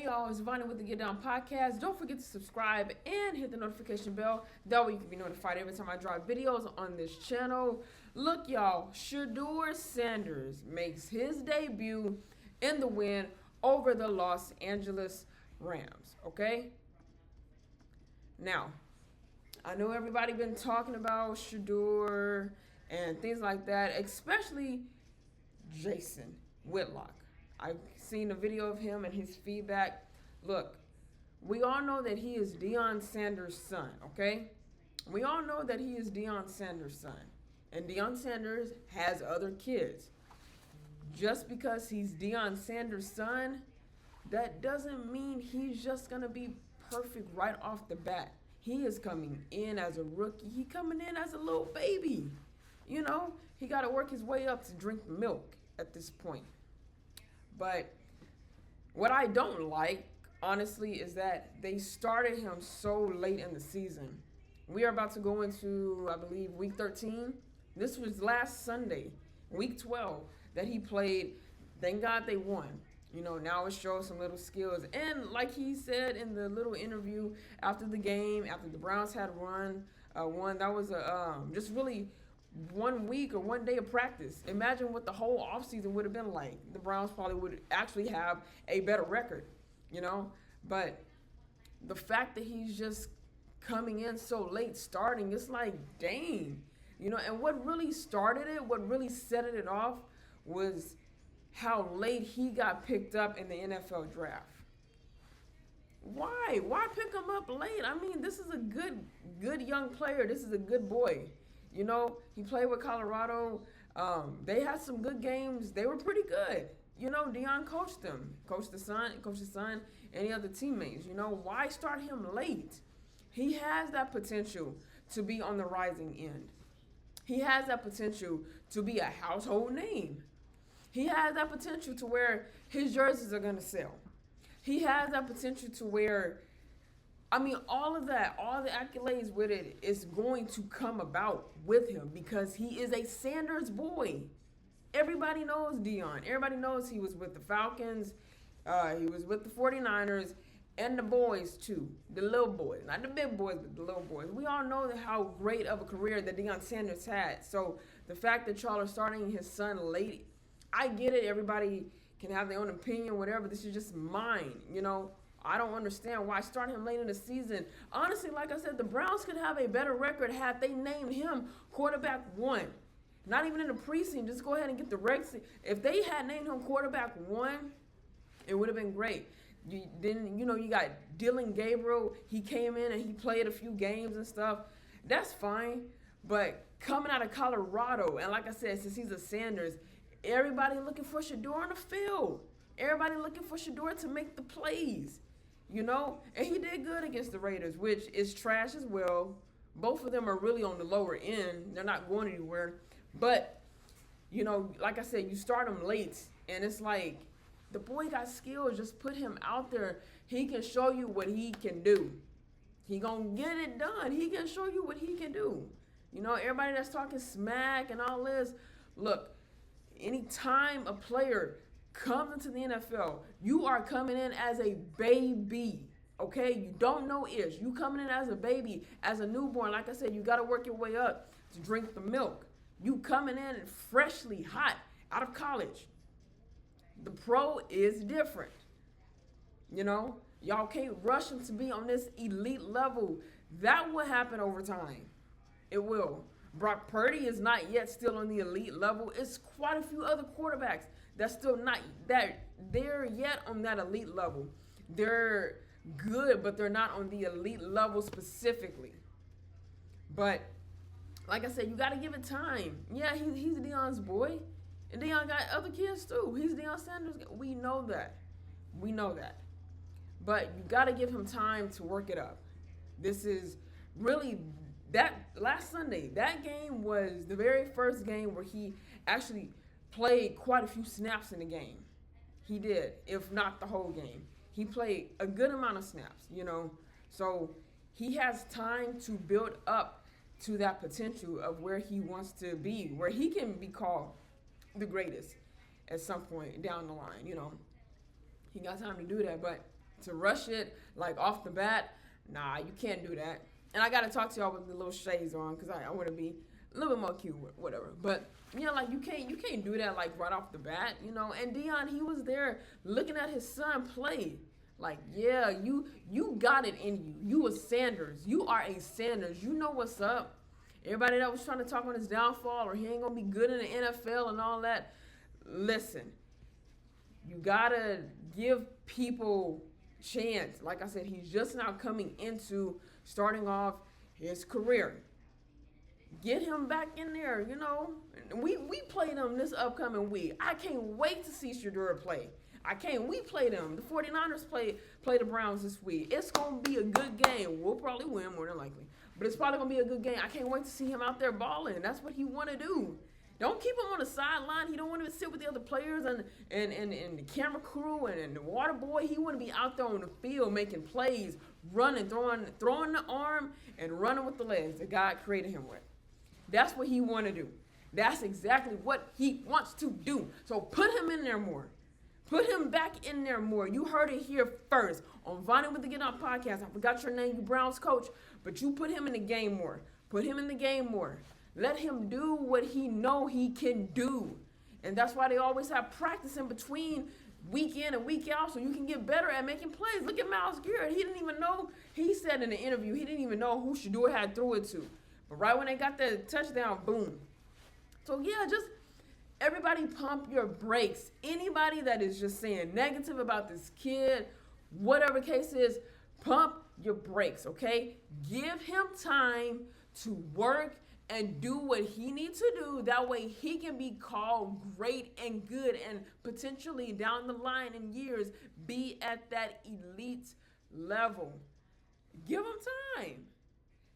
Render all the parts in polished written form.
y'all, it's Vonnie with the Get Down Podcast. Don't forget to subscribe and hit the notification bell. That way you can be notified every time I drop videos on this channel. Look, y'all, Sheduer Sanders makes his debut in the win over the Los Angeles Rams, okay? Now, I know everybody been talking about Sheduer and things like that, especially Jason Whitlock. I've seen a video of him and his feedback. Look, we all know that he is Deion Sanders' son, okay? We all know that he is Deion Sanders' son. And Deion Sanders has other kids. Just because he's Deion Sanders' son, that doesn't mean he's just going to be perfect right off the bat. He is coming in as a rookie. He coming in as a little baby. You know, he got to work his way up to drink milk at this point. But what I don't like, honestly, is that they started him so late in the season. We are about to go into, I believe, week 13. This was last Sunday, week 12, that he played. Thank God they won. You know, now it shows some little skills. And like he said in the little interview after the game, after the Browns had won, that was just really 1 week or 1 day of practice. Imagine what the whole offseason would have been like. The Browns probably would actually have a better record, you know. But the fact that he's just coming in so late starting, it's like, dang. You know, and what really started it, what really set it off was how late he got picked up in the NFL draft. Why? Why pick him up late? I mean, this is a good young player. This is a good boy. You know, he played with Colorado. They had some good games. They were pretty good. You know, Deion coached them. Coached his son, any other teammates. You know, why start him late? He has that potential to be on the rising end. He has that potential to be a household name. He has that potential to where his jerseys are going to sell. He has that potential to where, I mean, all of that, all the accolades with it is going to come about with him because he is a Sanders boy. Everybody knows Deion. Everybody knows he was with the Falcons. He was with the 49ers and the boys too. The little boys. Not the big boys, but the little boys. We all know how great of a career that Deion Sanders had. So the fact that y'all are starting his son late, I get it. Everybody can have their own opinion, whatever. This is just mine, you know. I don't understand why start him late in the season. Honestly, like I said, the Browns could have a better record had they named him quarterback one. Not even in the preseason. Just go ahead and get the reg. If they had named him quarterback one, it would have been great. You got Dylan Gabriel. He came in and he played a few games and stuff. That's fine. But coming out of Colorado, and like I said, since he's a Sanders, everybody looking for Sheduer on the field. Everybody looking for Sheduer to make the plays. You know, and he did good against the Raiders, which is trash as well. Both of them are really on the lower end. They're not going anywhere. But, you know, like I said, you start him late, and it's like, the boy got skills. Just put him out there. He can show you what he can do. He gonna get it done. He can show you what he can do. You know, everybody that's talking smack and all this, look, anytime a player comes into the NFL, you are coming in as a baby, okay? You don't know ish. You coming in as a baby, as a newborn. Like I said, you got to work your way up to drink the milk. You coming in freshly hot out of college. The pro is different. You know, y'all can't rush him to be on this elite level. That will happen over time. It will. Brock Purdy is not yet still on the elite level. It's quite a few other quarterbacks that's still not that they're yet on that elite level. They're good, but they're not on the elite level specifically. But like I said, you got to give it time. Yeah, he's Deion's boy, and Deion got other kids too. He's Deion Sanders. We know that. We know that. But you got to give him time to work it up. This is really that last Sunday. That game was the very first game where he actually played quite a few snaps in the game. He did, if not the whole game. He played a good amount of snaps, you know. So he has time to build up to that potential of where he wants to be, where he can be called the greatest at some point down the line, you know. He got time to do that, but to rush it like off the bat, nah, you can't do that. And I gotta talk to y'all with the little shades on because I want to be a little bit more cute, whatever. But like you can't do that like right off the bat, And Dion, he was there looking at his son play. Like, yeah, you got it in you. You a Sanders. You are a Sanders. You know what's up. Everybody that was trying to talk on his downfall or he ain't gonna be good in the NFL and all that. Listen, you gotta give people chance. Like I said, he's just now coming into starting off his career. Get him back in there, We play them this upcoming week. I can't wait to see Sheduer play. We play them. The 49ers play the Browns this week. It's going to be a good game. We'll probably win more than likely. But it's probably going to be a good game. I can't wait to see him out there balling. That's what he want to do. Don't keep him on the sideline. He don't want to sit with the other players and the camera crew and the water boy. He want to be out there on the field making plays, running, throwing the arm and running with the legs that God created him with. That's what he want to do. That's exactly what he wants to do. So put him in there more. Put him back in there more. You heard it here first on Vonnie with the Get Up podcast. I forgot your name, you Browns coach, but you put him in the game more. Put him in the game more. Let him do what he know he can do. And that's why they always have practice in between week in and week out so you can get better at making plays. Look at Myles Garrett. He didn't even know, he said in the interview, he didn't even know who Sheduer had threw it to. But right when they got the touchdown, boom. So yeah, just everybody pump your brakes. Anybody that is just saying negative about this kid, whatever case is, pump your brakes, okay? Give him time to work and do what he needs to do. That way he can be called great and good and potentially down the line in years be at that elite level. Give him time.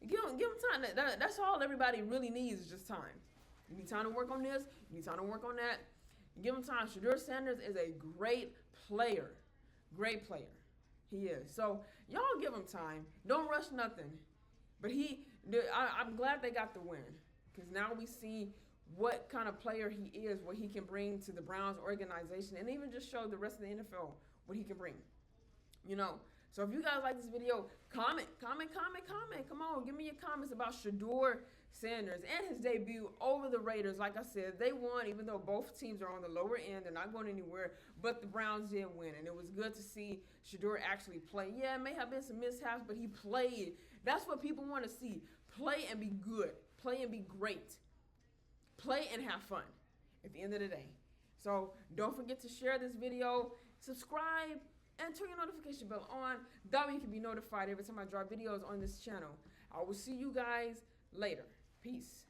Give him time. That's all everybody really needs is just time. You need time to work on this. You need time to work on that. Give him time. Sheduer Sanders is a great player. Great player. He is. So y'all give him time. Don't rush nothing. But I'm glad they got the win because now we see what kind of player he is, what he can bring to the Browns organization, and even just show the rest of the NFL what he can bring. So if you guys like this video, comment. Come on, give me your comments about Sheduer Sanders and his debut over the Raiders. Like I said, they won, even though both teams are on the lower end. They're not going anywhere, but the Browns did win, and it was good to see Sheduer actually play. Yeah, it may have been some mishaps, but he played. That's what people want to see. Play and be good. Play and be great. Play and have fun at the end of the day. So don't forget to share this video, subscribe, and turn your notification bell on. That way you can be notified every time I drop videos on this channel. I will see you guys later. Peace.